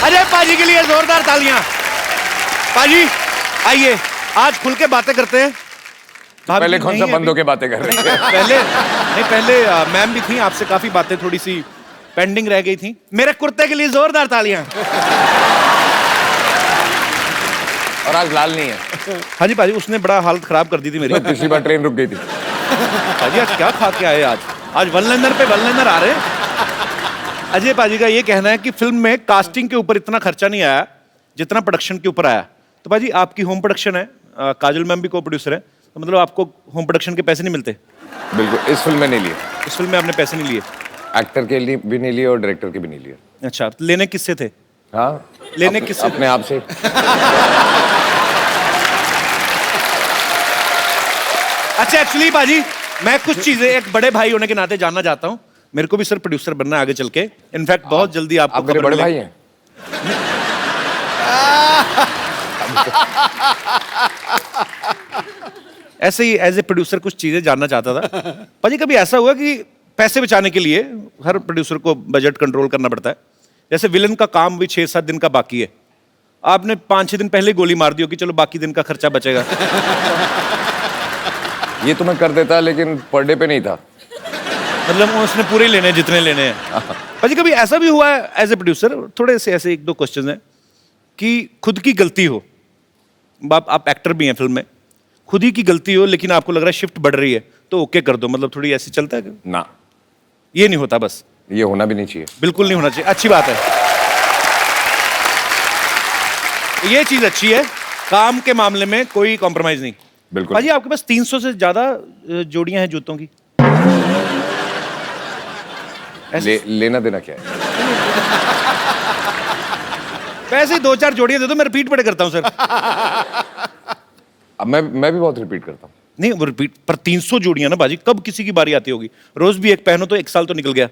अजय पाजी के लिए जोरदार तालियां। पाजी आइए, आज खुल के बातें करते हैं। पहले कौन सा बंदों के बातें कर रहे थे? पहले मैम भी थी, आपसे काफी बातें थोड़ी सी पेंडिंग रह गई थी। मेरे कुर्ते के लिए जोरदार तालियां। और आज लाल नहीं है। हाँ जी पाजी, उसने बड़ा हालत खराब कर दी थी मेरी। पिछली बार ट्रेन रुक गई थी। पाजी आज क्या खा के आए? आज वन लाइनर पे वन लाइनर आ रहे हैं। अजय पाजी का ये कहना है कि फिल्म में कास्टिंग के ऊपर इतना खर्चा नहीं आया जितना प्रोडक्शन के ऊपर आया। तो पाजी आपकी होम प्रोडक्शन है, काजल मैम भी को प्रोड्यूसर है, तो मतलब आपको होम प्रोडक्शन के पैसे नहीं मिलते? बिल्कुल, इस फिल्म में नहीं लिए। इस फिल्म में आपने पैसे नहीं लिए? एक्टर के लिए भी नहीं लिए और डायरेक्टर के भी नहीं लिए। अच्छा, तो लेने किससे थे? हाँ, लेने किससे? अपने आप से। अच्छा, एक्चुअली बाजी मैं कुछ चीजें एक बड़े भाई होने के नाते जानना चाहता हूँ। मेरे को भी सर प्रोड्यूसर बनना है आगे चल के। इनफैक्ट बहुत जल्दी आपको आप मेरे बड़े भाई हैं। ऐसे ही एज ए प्रोड्यूसर कुछ चीजें जानना चाहता था। पाजी कभी ऐसा हुआ कि पैसे बचाने के लिए हर प्रोड्यूसर को बजट कंट्रोल करना पड़ता है, जैसे विलन का काम भी 6-7 दिन का बाकी है, आपने 5-6 दिन पहले गोली मार दी हो कि चलो बाकी दिन का खर्चा बचेगा? ये तो मैं कर देता, लेकिन पर डे पे नहीं था। मतलब उसने पूरे लेने हैं जितने लेने हैं। पाजी कभी ऐसा भी हुआ है एज ए प्रोड्यूसर, थोड़े से ऐसे 1-2 क्वेश्चन हैं, कि खुद की गलती हो, आप एक्टर भी हैं फिल्म में, खुद ही की गलती हो लेकिन आपको लग रहा है शिफ्ट बढ़ रही है तो ओके कर दो, मतलब थोड़ी ऐसे चलता है? ना, ये नहीं होता? बस ये होना भी नहीं चाहिए। बिल्कुल नहीं होना चाहिए। अच्छी बात है, ये चीज अच्छी है, काम के मामले में कोई कॉम्प्रोमाइज नहीं। बिल्कुल। पाजी आपके पास 300 से ज्यादा जोड़ियां हैं जूतों की। लेना देना क्या है? वैसे ही 2-4 जोड़ियां दे दो, मैं रिपीट बड़े करता हूं सर। अब मैं भी बहुत रिपीट करता हूँ। नहीं वो रिपीट पर 300 जोड़ियां ना बाजी, कब किसी की बारी आती होगी? रोज भी एक पहनो तो 1 साल तो निकल गया।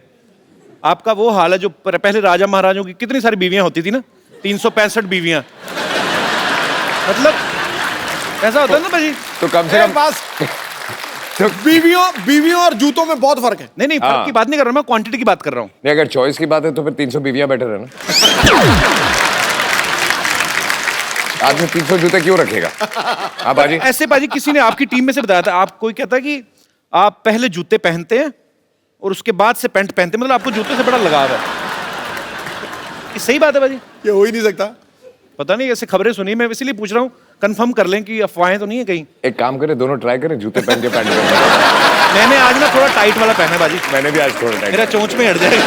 आपका वो हाल है जो पहले राजा महाराजों की कितनी सारी बीवियां होती थी ना, 365 बीवियां। मतलब ऐसा होता है ना बाजी। तो कम से कम पास बीवियों और जूतों में बहुत फर्क है। नहीं फर्क की बात नहीं कर रहा मैं, क्वांटिटी की बात कर रहा हूँ। नहीं, अगर चॉइस की बात है तो फिर 300 बीवियां बेटर है ना। आदमी 300 जूते क्यों रखेगा? हाँ बाजी। ऐसे बाजी किसी ने आपकी टीम में से बताया था, आप कोई कहता है कि आप पहले जूते पहनते हैं और उसके बाद से पैंट पहनते हैं, मतलब आपको जूते से बड़ा लगाव है। ये सही बात है बाजी? ये हो ही नहीं सकता। पता नहीं, ऐसे खबरें सुनी, मैं इसीलिए पूछ रहा हूँ, कंफर्म कर लें कि अफवाहें तो नहीं है कहीं। एक काम करें, दोनों ट्राई करें, जूते पहन के पैंट पहन। मैंने आज ना थोड़ा टाइट वाला पहना है बाजी। मैंने भी आज थोड़ा टाइट। मेरा चोंच में हट जाएगा।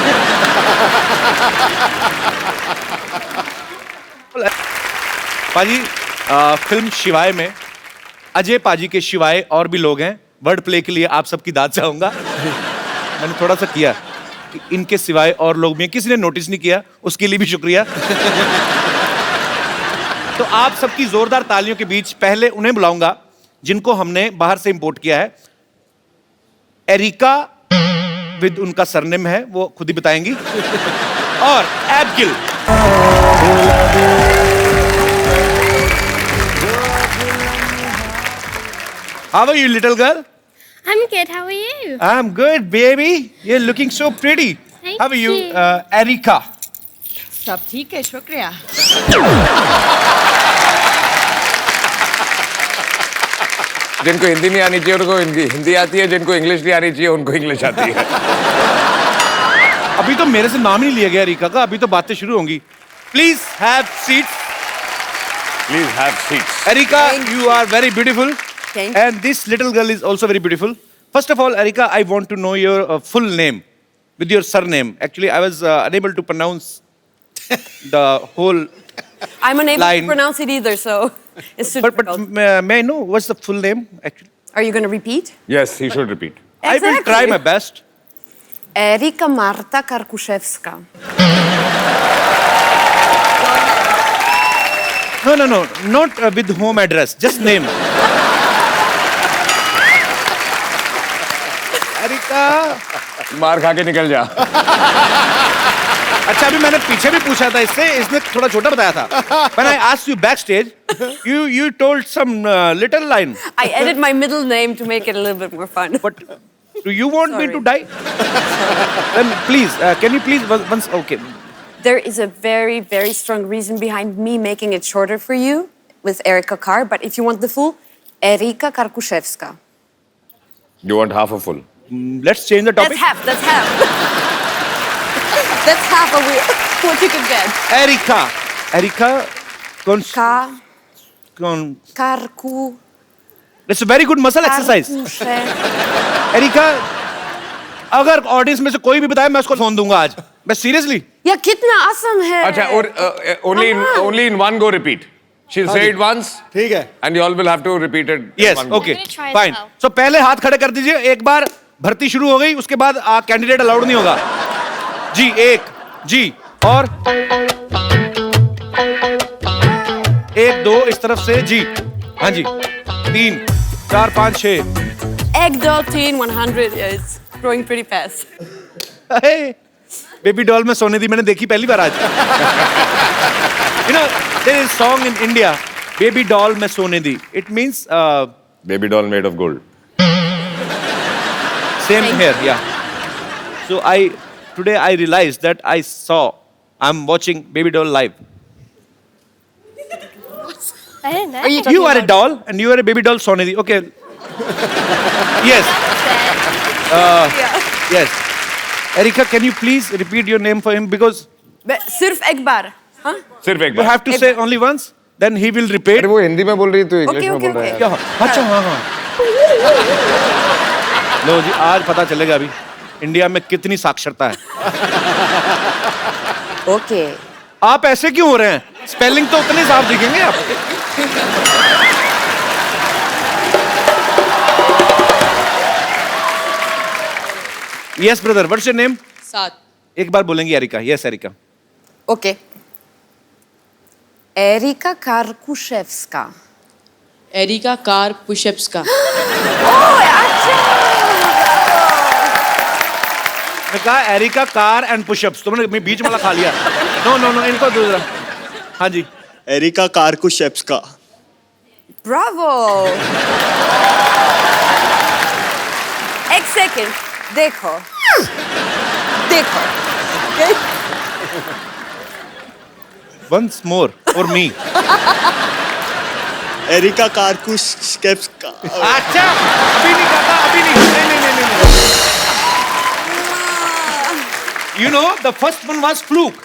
पाजी फिल्म शिवाय में अजय पाजी के शिवाय और भी लोग हैं। वर्ड प्ले के लिए आप सबकी दाद चाहूंगा। मैंने थोड़ा सा किया कि इनके सिवाय और लोग भी हैं, किसी ने नोटिस नहीं किया, उसके लिए भी शुक्रिया। तो आप सबकी जोरदार तालियों के बीच पहले उन्हें बुलाऊंगा जिनको हमने बाहर से इंपोर्ट किया है। एरिका विद उनका सरनेम है, वो खुद ही बताएंगी, और एबगिल। How are you, little girl? I'm good. How are you? I'm good, baby. You're looking so pretty. Thank How are you, you. Erika? सब ठीक है, शुक्रिया। जिनको हिंदी नहीं आनी चाहिए उनको हिंदी आती है, जिनको इंग्लिश नहीं आनी चाहिए उनको इंग्लिश आती है। अभी तो मेरे से नाम ही नहीं लिया गया एरिका का, अभी तो बातें शुरू होंगी। Please have seats. Please have seats. Erika, you are very beautiful. Thank you. And this little girl is also very beautiful. First of all, Erika, I want to know your full name with your surname. Actually, I was unable to pronounce the whole I'm unable line. to pronounce it either, so it's too But difficult. may I know what's the full name actually? Are you going to repeat? Yes, he should repeat. I will try my best. Erika Marta Karkuszewska. No, not with home address, just name. Erika. मार खा के निकल जा। अच्छा, अभी मैंने पीछे भी पूछा था इससे, इसने थोड़ा छोटा बताया था। When I asked you backstage, you told some little line. I added my middle name to make it a little bit more fun. But Do you want me Sorry. to die? Then please, can you please once? Okay. There is a very, very strong reason behind me making it shorter for you with Erika Carr, but if you want the full, Erika Karkuszewska. You want half a full? Let's change the topic. That's half. That's half of what you can get. Erika, Karku. It's a very good muscle exercise. Erika, अगर audience में से कोई भी बताए मैं उसको phone दूंगा आज. मैं सीरियसली. या कितना आसान है. अच्छा, और only in one go repeat. She'll say it once. ठीक है. And you all will have to repeat it. in Yes, one go. okay, I'm gonna try it fine. now. So पहले हाथ खड़े कर दीजिए. एक बार भर्ती शुरू हो गई, उसके बाद कैंडिडेट अलाउड नहीं होगा. जी एक, जी और एक दो इस तरफ से जी. हाँ जी. 3 4 5 6. Egg doll teen 100 is growing pretty fast. Baby doll में सोने दी मैंने देखी पहली बार आज. You know, there is song in India, Baby doll में सोने दी. It means Baby doll made of gold. same here, yeah. So today I realized that I'm watching Baby doll live. I didn't know. You are a doll and you are a baby doll सोने दी. Okay. Yes. Yes. Erika, can you please repeat your name for him because सिर्फ एक बार. हाँ? सिर्फ एक you bar. have to say only once, then he will repeat. अरे वो हिंदी में बोल रही तो इंग्लिश में Okay, बोल रहा है. okay. क्या? अच्छा हाँ हाँ. लो जी, आज पता चलेगा अभी इंडिया में कितनी साक्षरता है. Okay. आप ऐसे क्यों हो रहे हैं? स्पेलिंग तो उतने साफ दिखेंगे आप. Yes brother, what's your name? सात. एक बार बोलेंगे Erika. Yes Erika. Okay. Erika Karkuszewska. Erika कार पुशअप्स मैं कहा एरिका कार एंड पुशअप्स. तुमने मैं बीच वाला खा लिया. नो इनको दूसरा. हाँ जी. Erika Karkuszewska. Bravo. एक सेकंड. देखो. Okay? Once more for me. Erika Karkuszewska. अच्छा अभी नहीं कहा. अभी नहीं. You know, the first one was fluke.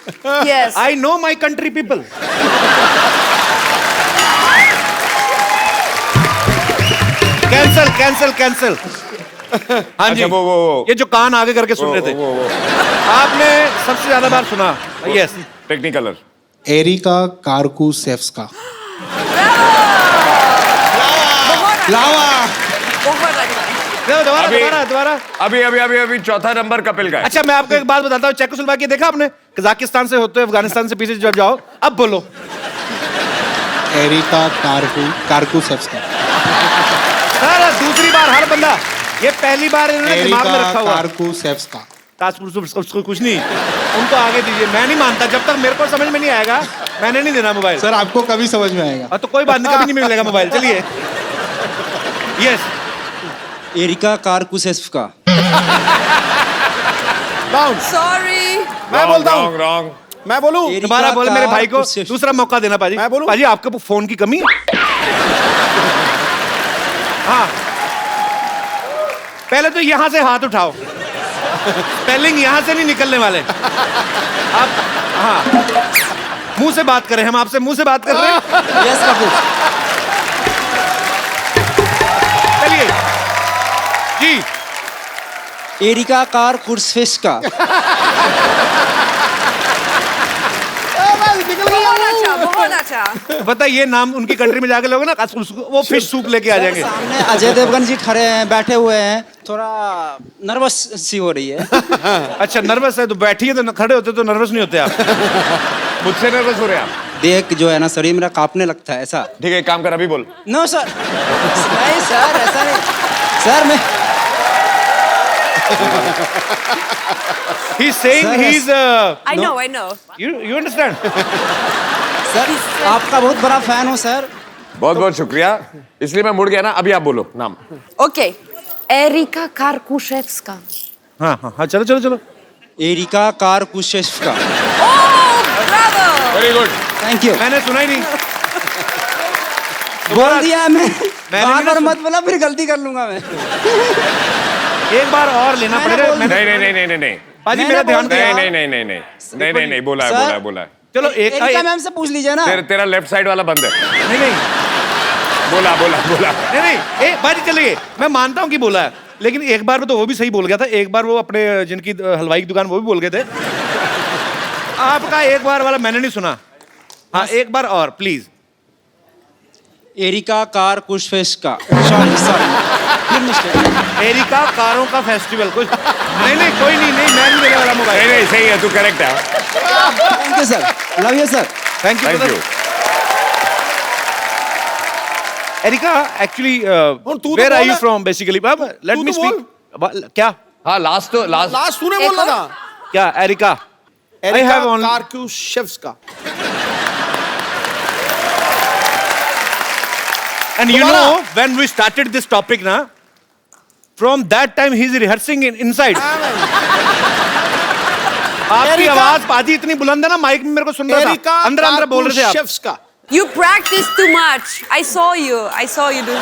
Yes. I know my country people. Cancel. हाँ जी. अच्छा, वो. ये जो कान आगे करके सुन रहे थे. वो. आपने सबसे ज्यादा बार सुना. Yes. टेक्निकलर. एरिका कार्कुशेव्स्का. लावा. दोबारा. अभी चौथा नंबर कपिल का है. अच्छा मैं आपको एक बात बताता हूँ. चेकोस्लोवाकिया देखा आपने? कजाकिस्तान से होते हुए अफगानिस्तान से पीछे जब जाओ. अब बोलो. एरिका कार्कुशेव्स्का. सर दूसरी बार हर बंदा. ये पहली बार इन्होंने दिमाग में एरिका रखा हुआ. कार्कुशेव्स्का. उसको कुछ नहीं. उनको आगे दीजिए. मैं नहीं मानता जब तक मेरे को समझ में नहीं आएगा. मैंने नहीं देना मोबाइल. सर आपको कभी समझ में आएगा. तो कोई बात नहीं. कभी नहीं मिलेगा मोबाइल. चलिए. यस. एरिका कार्कुशेव्स्का. Sorry. मैं बोलता हूँ. रॉन्ग. मैं बोलूँ. दोबारा बोले मेरे भाई को. दूसरा मौका देना पाजी. मैं बोलूं? पाजी आपके फोन की कमी है. हाँ पहले तो यहां से हाथ उठाओ. स्पेलिंग यहां से नहीं निकलने वाले. आप हाँ मुंह से बात करें. हम आपसे मुंह से बात कर रहे हैं. यस कपूर. चलिए जी. एरिका कार्कुशेव्स्का. बहुत अच्छा. पता है ये नाम उनकी कंट्री में जाके लोगे ना वो फिश सूप लेके आ जाएंगे. सामने अजय देवगन जी खड़े हैं, बैठे हुए हैं. थोड़ा नर्वस सी हो रही है. अच्छा नर्वस है तो बैठिए. तो खड़े होते तो नर्वस नहीं होते आप. मुझसे नर्वस हो रहे हैं आप. देख जो है ना शरीर मेरा कांपने लगता है ऐसा. ठीक है, एक काम कर, अभी बोल. No sir. नहीं सर ऐसा नहीं. सर मैं He's saying he's I know. you understand? Sir आपका बहुत बड़ा फैन हूँ सर. बहुत शुक्रिया. इसलिए मैं मुड़ गया ना. अभी आप बोलो नाम. Okay. Erika Karkushevska. हाँ हाँ हाँ, चलो चलो चलो. Erika Karkuszewska. Oh, bravo! Very good. Thank you. मैंने सुना ही नहीं. बोल दिया मैं. मैंने बार भी बार ना मत बोला, फिर गलती कर लूंगा मैं. एक बार और लेना मैंने पड़ेगा. बोल मैंने- नहीं नहीं नहीं नहीं नहीं पाजी मैंने मेरा ध्यान बोल दिया. नहीं नहीं नहीं नहीं नहीं नहीं नहीं बोला है सर. बोला है बोला है. चलो एक एरिका मैम से पूछ लीजिए ना. तेरा लेफ्ट साइड वाला बंद है. नहीं नहीं बोला बोला बोला. नहीं नहीं बाजी चलिए, मैं मानता हूँ कि बोला है, लेकिन एक बार में तो वो भी सही बोल गया था. एक बार वो अपने जिनकी हलवाई की दुकान वो भी बोल गए थे. आपका एक बार वाला मैंने नहीं सुना. हाँ एक बार और please. Erika Karkuszewska. Sorry sorry. फिर मिस्टेक. एरिका कारों का फेस्टिवल कुछ नहीं नहीं कोई नहीं नहीं मैं नहीं देने वाला नहीं मोबाइल. नहीं सही है, तू करेक्ट है. Thank you sir. Love you sir. Thank you. Thank you. Erika actually और तू तो वेयर आर बोल यू है. From basically. Let to me तो स्पीक. क्या हाँ लास्ट तो लास्ट. लास्ट तूने एक बोलना और? था. क्या Erika? I Erika have only- Karkuszewska. And you दोबारा? know, when we started this topic, na, from that time he's rehearsing inside. आपकी एरिका- आवाज पाजी इतनी बुलंद है ना, माइक में मेरे को सुन रहा एरिका था. अंदर अंदर बोल रहे थे आप. कारकुशेव्स्का. You practice too much. I saw you. I saw you do.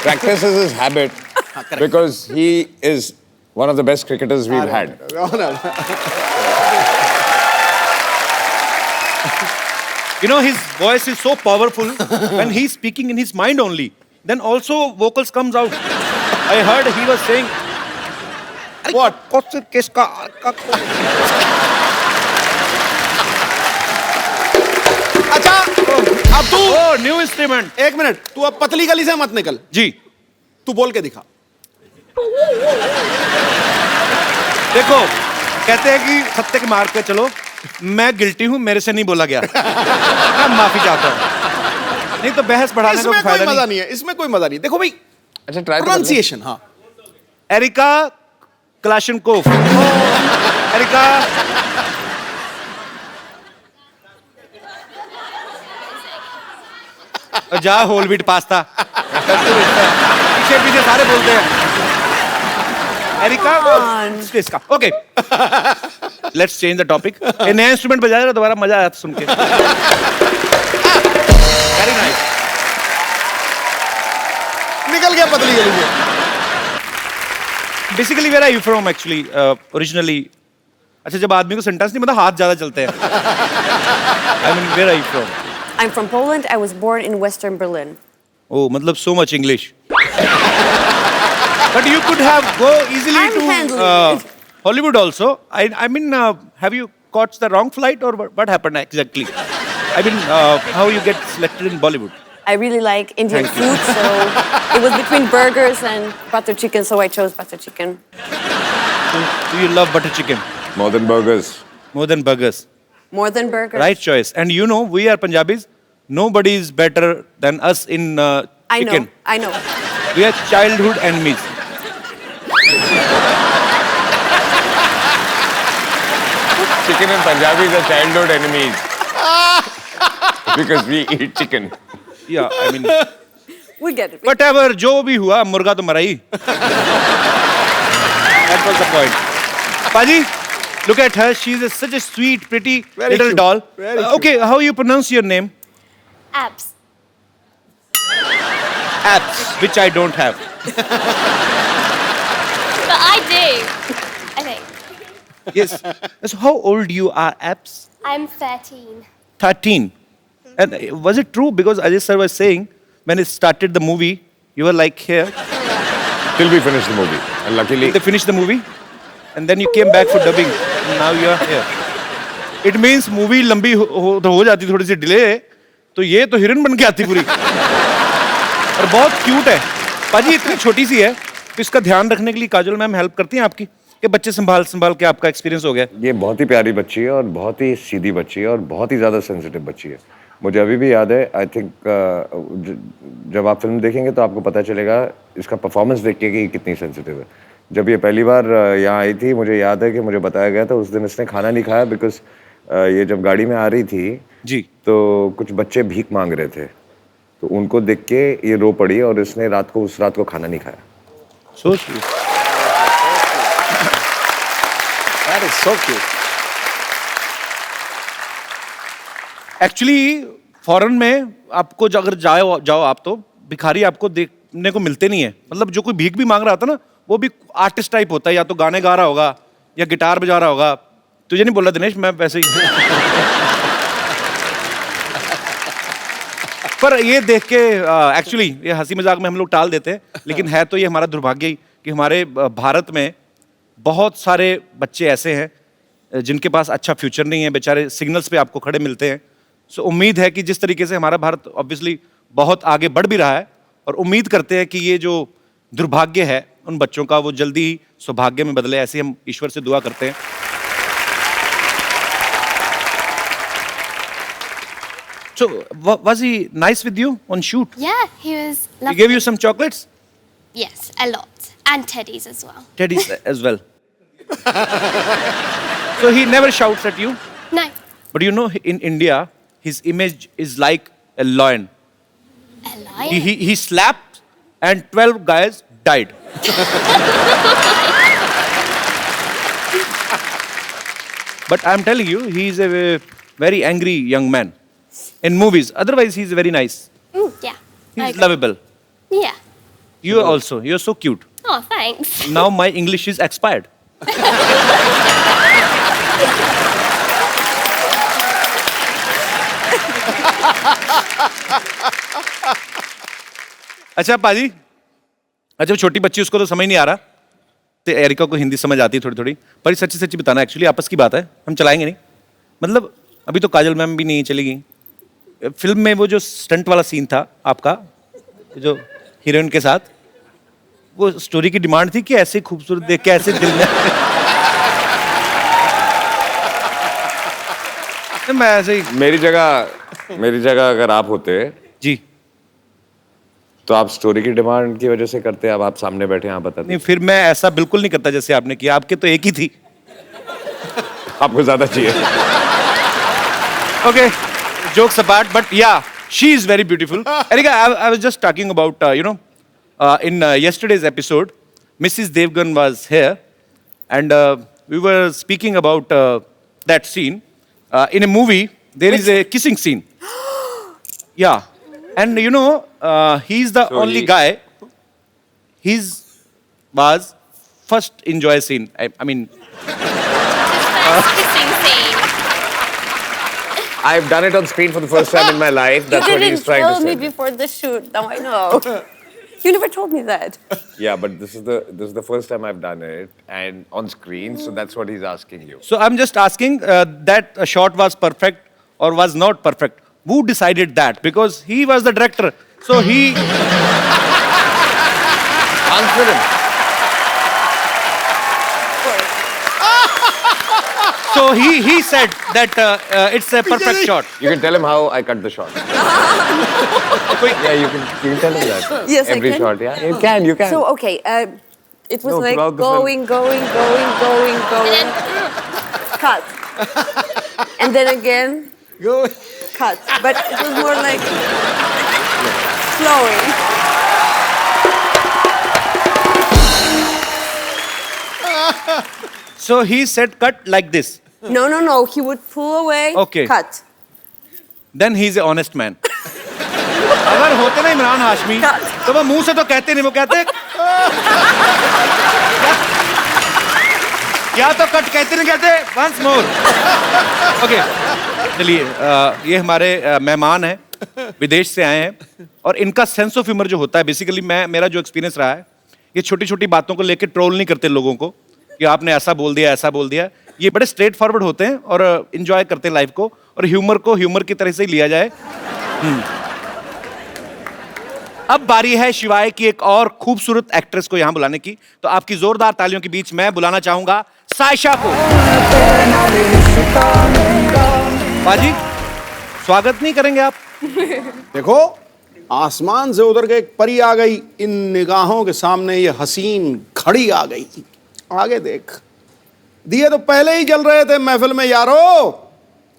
Practice is his habit because he is one of the best cricketers we've had. You know, his voice is so powerful when he's speaking in his mind only. Then also vocals comes out. I heard he was saying, What? किसका? अच्छा अब तू Oh, new instrument. एक minute, तू अब पतली गली से मत निकल. जी. तू बोल के दिखा. देखो कहते हैं कि सत्य के मार्ग पे चलो. मैं गिल्टी हूं, मेरे से नहीं बोला गया. मैं माफी चाहता हूं. नहीं तो बहस बढ़ाने का इसमें कोई कोई फायदा मजा नहीं. नहीं है. इसमें कोई मजा नहीं. देखो भाई, अच्छा ट्राई तो प्रोनाउंसिएशन. हाँ एरिका क्लाशनकोव. एरिका जा होल व्हीट पास्ता. पीछे पीछे सारे बोलते हैं. एरिका इसका. Okay let's change the topic. ये नया इंस्ट्रूमेंट बजाया दोबारा मजा आया सुन के. Very nice. निकल गया पतली गली से. Basically where are you from actually originally? अच्छा जब आदमी को सेंटेंस नहीं मतलब हाथ ज्यादा चलते हैं. I mean where are you from? I'm from Poland. I was born in Western Berlin. Oh, मतलब so much English. But you could have go easily I'm to handling it. Hollywood also. I mean, have you caught the wrong flight or what happened exactly? I mean, how you get selected in Bollywood? I really like Indian Thank you. food, so it was between burgers and butter chicken, so I chose butter chicken. Do you love butter chicken More than burgers. more than burgers? More than burgers. Right choice. And you know, we are Punjabis. Nobody is better than us in I know. chicken. I know. We are childhood enemies. Chicken and Punjabis are childhood enemies. Because we eat chicken. Yeah, I mean, We get it. whatever, जो भी हुआ, मुर्गा तो मरा ही. That was the point. Paji, look at her. She's such a sweet, pretty Very little cute. doll. Very cute. Okay, how you pronounce your name? Abs. Apps, which I don't have. But I do. I think. Yes. So how old you are, Apps? I'm 13. 13. And was it true? Because Ajay sir was saying, when it started the movie, you were like here. Till we finish the movie. And luckily, They finished the movie. And then you came back for dubbing. And now you are here. It means movie लंबी हो जाती थोड़ी सी delay, तो ये तो हिरन बन के आती पूरी. और बहुत क्यूट है. पाजी इतनी छोटी सी है, तो इसका ध्यान रखने के लिए काजल मैम हेल्प करती हैं आपकी? कि बच्चे संभाल के आपका एक्सपीरियंस हो गया? ये बहुत ही प्यारी बच्ची है और बहुत ही सीधी बच्ची है और बहुत ही ज़्यादा सेंसिटिव बच्ची है. मुझे अभी भी याद है. आई थिंक जब आप फिल्म देखेंगे तो आपको पता चलेगा इसका परफॉर्मेंस देख के कि ये कितनी सेंसिटिव है. जब ये पहली बार यहाँ आई थी, मुझे याद है कि मुझे बताया गया था उस दिन इसने खाना नहीं खाया बिकॉज ये जब गाड़ी में आ रही थी जी. तो कुछ बच्चे भीख मांग रहे थे तो उनको देख के ये रो पड़ी और इसने उस रात को खाना नहीं खाया. So sweet. That is so cute. Actually foreign में आपको अगर जाओ आप तो भिखारी आपको देखने को मिलते नहीं है. मतलब जो कोई भीख भी मांग रहा था ना, वो भी आर्टिस्ट टाइप होता है, या तो गाने गा रहा होगा या गिटार बजा रहा होगा. तुझे नहीं बोला दिनेश, मैं वैसे ही. पर ये देख के एक्चुअली ये हंसी मजाक में हम लोग टाल देते हैं, लेकिन है तो ये हमारा दुर्भाग्य ही कि हमारे भारत में बहुत सारे बच्चे ऐसे हैं जिनके पास अच्छा फ्यूचर नहीं है, बेचारे सिग्नल्स पे आपको खड़े मिलते हैं. सो उम्मीद है कि जिस तरीके से हमारा भारत ऑब्वियसली बहुत आगे बढ़ भी रहा है, और उम्मीद करते हैं कि ये जो दुर्भाग्य है उन बच्चों का वो जल्दी ही सौभाग्य में बदले. ऐसे हम ईश्वर से दुआ करते हैं. So, was he nice with you on shoot? Yeah, he was He lovely. gave you some chocolates? Yes, a lot. And teddies as well. Teddies as well. So he never shouts at you? No, But you know, in India, his image is like a lion. a lion. He slapped and 12 guys died. But I'm telling you, he is a very angry young man. In movies, otherwise he's very nice. Yeah. I He's agree. lovable. Yeah. You also, you're so cute. Oh, thanks. Now my English is expired. अच्छा पाजी, अच्छा छोटी बच्ची उसको तो समझ नहीं आ रहा, तो एरिका को हिंदी समझ आती है थोड़ी थोड़ी. पर ये सच्ची सच्ची बताना, एक्चुअली आपस की बात है, हम चलाएंगे नहीं. मतलब अभी तो काजल मैम भी नहीं चली गई. फिल्म में वो जो स्टंट वाला सीन था आपका, जो हीरोइन के साथ, वो स्टोरी की डिमांड थी कि ऐसे खूबसूरत देख के ऐसे दिल में मैं ऐसे ही. मेरी जगह अगर आप होते जी तो आप स्टोरी की डिमांड की वजह से करते. अब आप सामने बैठे हैं, आप बताते. नहीं, फिर मैं ऐसा बिल्कुल नहीं करता जैसे आपने किया. आपके तो एक ही थी. आपको ज्यादा चाहिए. Okay, jokes apart, but yeah, she is very beautiful. Erika, I was just talking about, in yesterday's episode, Mrs. Devgan was here, and we were speaking about that scene. In a movie, there is a kissing scene. Yeah, and he's the only guy. His was first enjoy scene. I mean. First kissing scene. I've done it on screen for the first time in my life. That's you what didn't he's trying tell to me say. before the shoot. Now I know. You never told me that. Yeah, but this is the first time I've done it and on screen, so that's what he's asking you. So I'm just asking that a shot was perfect or was not perfect. Who decided that? Because he was the director. So he. Answer him. So he said that it's a perfect shot. You can tell him how I cut the shot. Yeah, you can tell him that. Yes, I Every can. shot, yeah. You can. So, okay, it was No, like throughout the film. going. And then, Cut. And then again, Go. cut. But it was more like flowing. So he said cut like this. No. He would pull away, Okay. cut. Then he's an honest man. अगर होते ना इमरान हाशमी तो वो मुंह से तो कहते नहीं, वो कहते या तो कट कहते नहीं कहते वंस मोर. ओके, चलिए ये हमारे मेहमान हैं, विदेश से आए हैं, और इनका सेंस ऑफ ह्यूमर जो होता है, बेसिकली मेरा जो एक्सपीरियंस रहा है, ये छोटी छोटी बातों को लेकर ट्रोल नहीं करते लोगों को कि आपने ऐसा बोल दिया ऐसा बोल दिया. ये बड़े स्ट्रेट फॉरवर्ड होते हैं और एंजॉय करते हैं लाइफ को, और ह्यूमर को ह्यूमर की तरह से ही लिया जाए. अब बारी है शिवाय की एक और खूबसूरत एक्ट्रेस को यहां बुलाने की. तो आपकी जोरदार तालियों के बीच मैं बुलाना चाहूंगा सायशा को. बाजी, स्वागत नहीं करेंगे आप? देखो, आसमान से उतर के एक परी आ गई, इन निगाहों के सामने ये हसीन घड़ी आ गई. आगे देख, दिए तो पहले ही जल रहे थे महफिल में यारो,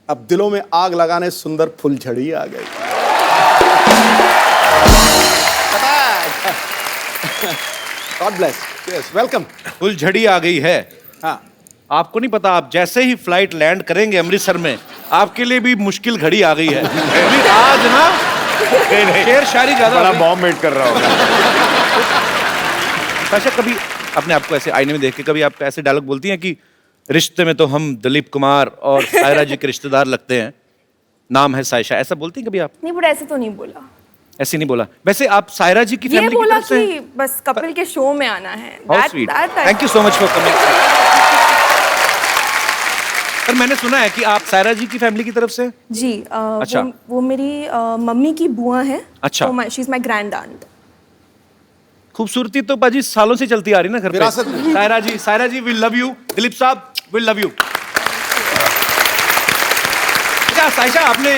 अब दिलों में आग लगाने सुंदर फुलझड़ी आ गई. God bless, yes, welcome. फुलझड़ी आ गई है। हाँ, आपको नहीं पता, आप जैसे ही फ्लाइट लैंड करेंगे अमृतसर में, आपके लिए भी मुश्किल घड़ी आ गई है। अभी आज ना शेर शायरी ज्यादा बड़ा हो गई। बॉम्ब वेट कर रहा होगा। साशा, कभी अपने आप को ऐसे आईने में देख के कभी आप ऐसे डायलॉग बोलती हैं कि रिश्ते में तो हम दिलीप कुमार और सायरा जी के रिश्तेदार लगते हैं, नाम है सायशा, ऐसा बोलती हैं कभी आप? नहीं, बट ऐसे तो नहीं बोला। ऐसे नहीं बोला। वैसे आप सायरा जी की ये फैमिली की बोला तरफ से कि बस कपिल के शो में आना है। How sweet, thank you so much for coming. पर मैंने सुना है कि आप सायरा जी की फैमिली की तरफ से? जी, अच्छा। वो मेरी मम्मी की बुआ है। अच्छा। She is my grand aunt. खूबसूरती तो पाजी सालों से चलती आ रही ना घर पे। विरासत में। सायरा जी वी लव यू, दिलीप साहब वी लव यू। अच्छा सायशा, आपने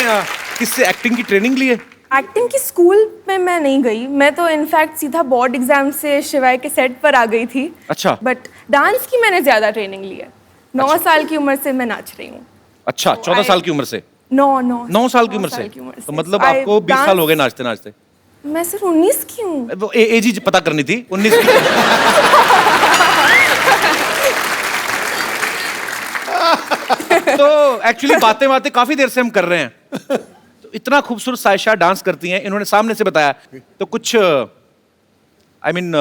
किससे एक्टिंग की ट्रेनिंग ली है? एक्टिंग की स्कूल में मैं नहीं गई, मैं तो इनफैक्ट सीधा बोर्ड एग्जाम से शिवाय के सेट पर आ गई थी। अच्छा। बट डांस की मैंने ज्यादा ट्रेनिंग ली है। 9 साल की उम्र से मैं नाच रही हूँ। अच्छा, 14 साल की उम्र से? 9 साल की उम्र से? तो मतलब आपको 20 साल हो गए नाचते नाचते? मैं सिर्फ 19 की हूँ। वो एज ही पता करनी थी, 19 की। तो एक्चुअली बातें बातें काफी देर से हम कर रहे हैं। तो इतना खूबसूरत सायशा डांस करती हैं, इन्होंने सामने से बताया, तो कुछ आई मीन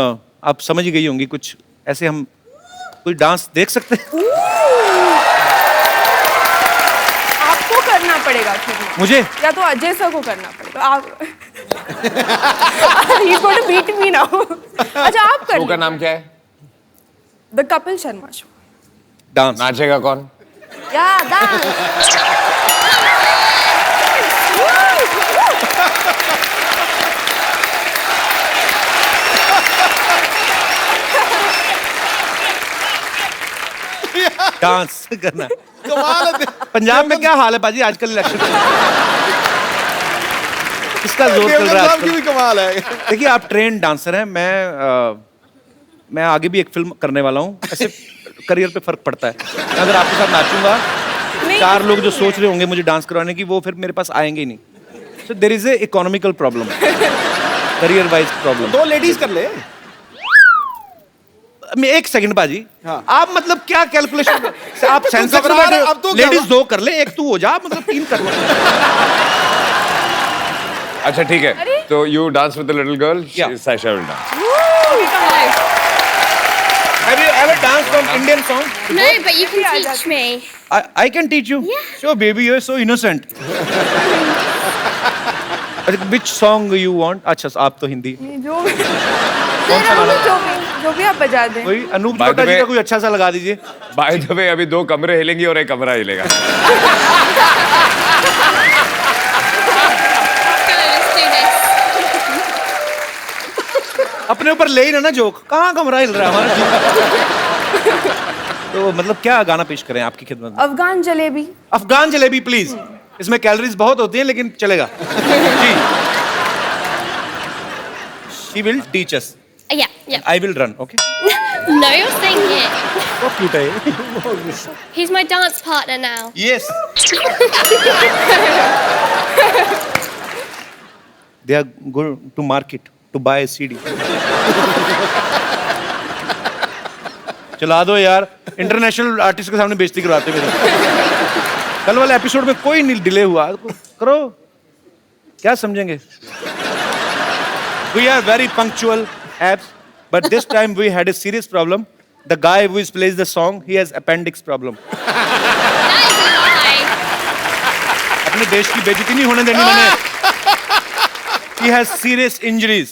आप समझ ही गई होंगी, कुछ ऐसे हम कोई डांस देख सकते हैं? आपको करना पड़ेगा फिर, मुझे? या तो अजय सर को करना पड़ेगा। आप He's going to beat me now. अच्छा, आप कर शो का नाम क्या है? The Kapil Sharma show. Dance नाचेगा कौन? या डांस। डांस करना। कमाल है। पंजाब में क्या हाल है पाजी आजकल इलेक्शन? किसका जोर चल देवगन रहा है साहब की आजकल? भी कमाल है। देखिए, आप ट्रेन डांसर हैं, मैं आगे भी एक फिल्म करने वाला हूँ। ऐसे करियर पे फर्क पड़ता है। मैं अगर आपके साथ नाचूंगा, 4 लोग जो सोच रहे होंगे मुझे डांस करवाने की, वो फिर मेरे पास आएंगे ही नहीं। So there is a economical problem, career wise problem. 2 ladies कर ले। एक सेकंड बाजी, हाँ। आप मतलब क्या कैलकुलेशन, आप सेंसर घबरा रहे, अब तो लेडीज क्या 2 कर ले, एक तू हो जा, मतलब 3 कर ले। अच्छा ठीक है, तो you dance with the little girl, Yeah. Sayyeshaa will dance. Have you ever danced on Indian song? No, but you can teach me. I can teach you. Yeah. Sure, baby, you're so innocent. Which song you want? अच्छा, आप तो हिंदी। जो जो भी आप बजा दें। कोई अनूप By the जोटा जी way- का कोई अच्छा सा लगा दीजिए। बाय द वे, अभी 2 कमरे हिलेंगे और एक कमरा हिलेगा। Let's do this. अपने ऊपर ले ही ना जोक, कहाँ कमरा हिल रहा है हमारा? तो मतलब क्या गाना पेश करें आपकी खिदमत में? अफगान जलेबी। अफगान जलेबी प्लीज। इसमें कैलोरीज बहुत होती हैं लेकिन चलेगा। जी। She will teach us. Yeah, yeah. I will run. Okay. No, you're singing. So cute है। He's my dance partner now. Yes. They are going to market to buy a CD. चला दो यार, international artist के सामने बेइज्जती करवाते मेरी। कल वाले एपिसोड में कोई नहीं डिले हुआ, करो, क्या समझेंगे? We are very punctual, abs, but this time we had a serious problem. The guy who plays the song, he has appendix problem. That is a lie. अपने देश की बेइज्जती नहीं होने देनी मैंने। He has serious injuries.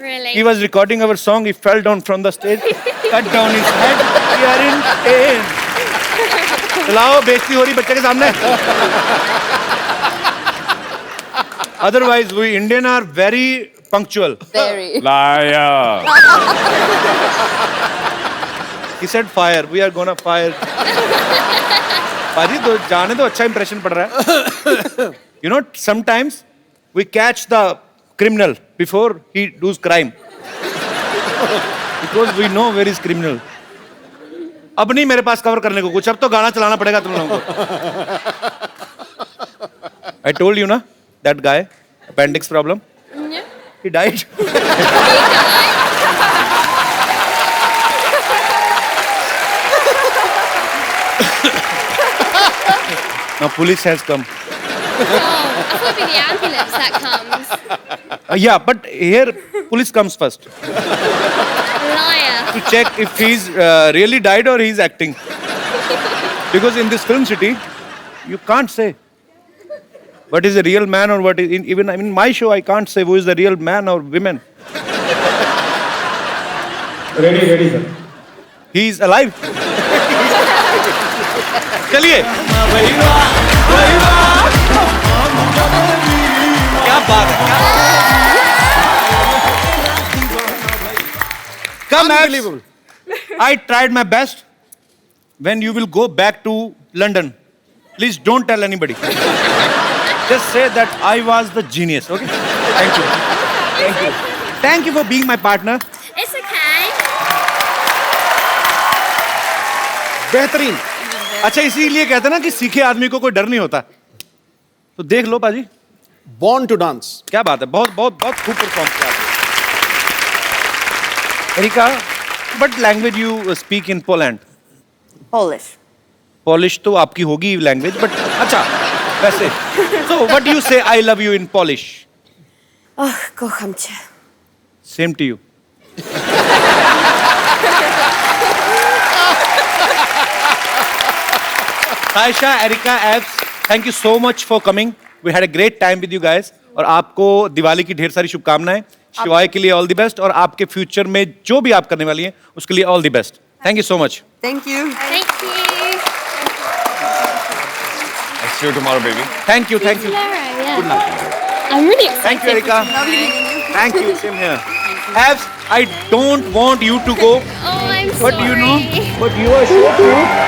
Really? He was recording our song. He fell down from the stage, cut down his head. We are in pain. चलाओ, बेइज्जती हो रही बच्चे के सामने। Otherwise, we Indian are very punctual. Very. Liar. He said fire. We are gonna fire. पाजी तो जाने तो अच्छा इंप्रेशन पड़ रहा है। You know, sometimes we catch the criminal before he does crime. Because we know where is criminal. अब नहीं मेरे पास कवर करने को कुछ, अब तो गाना चलाना पड़ेगा तुम लोगों को। I told you ना, that guy, appendix problem. Yeah. He died. Now police has come. Oh, I thought it'd be the ambulance that comes. Yeah, but here police comes first Liar. to check if he's really died or he's acting. Because in this film city, you can't say what is a real man or what is even in my show I can't say who is the real man or women. Ready, sir. He is alive. चलिए क्या बात है Come Unbelievable. I tried my best. When you will go back to London, please don't tell anybody. Just say that I was the genius, okay? Thank you. Thank you. Thank you for being my partner. It's okay. बेहतरीन. अच्छा इसीलिए कहते हैं ना कि सीखे आदमी को कोई डर नहीं होता. तो देख लो पाजी. Born to dance. क्या बात है बहुत बहुत बहुत खूब परफॉर्म किया आपने. Erika, what language you speak in Poland? Polish. Polish तो आपकी होगी लैंग्वेज बट अच्छा वैसे so what do you say I love you in Polish? Oh, kocham cię. Same to you. Aisha, Erika, Abs, thank you so much for coming. We had a great time with you guys. और आपको दिवाली की ढेर सारी शुभकामनाएं. शिवाय के लिए all the best और आपके फ्यूचर में जो भी आप करने वाली हैं उसके लिए all the best. Thank you so much. Thank you. Thank you. I'll see you tomorrow, baby. Thank you, thank you. Tomorrow, yeah. I'm really excited. Thank you, Erika. Thank you. Same here. Abs, I don't want you to go, Oh, I'm but sorry. you know, but you are so cute.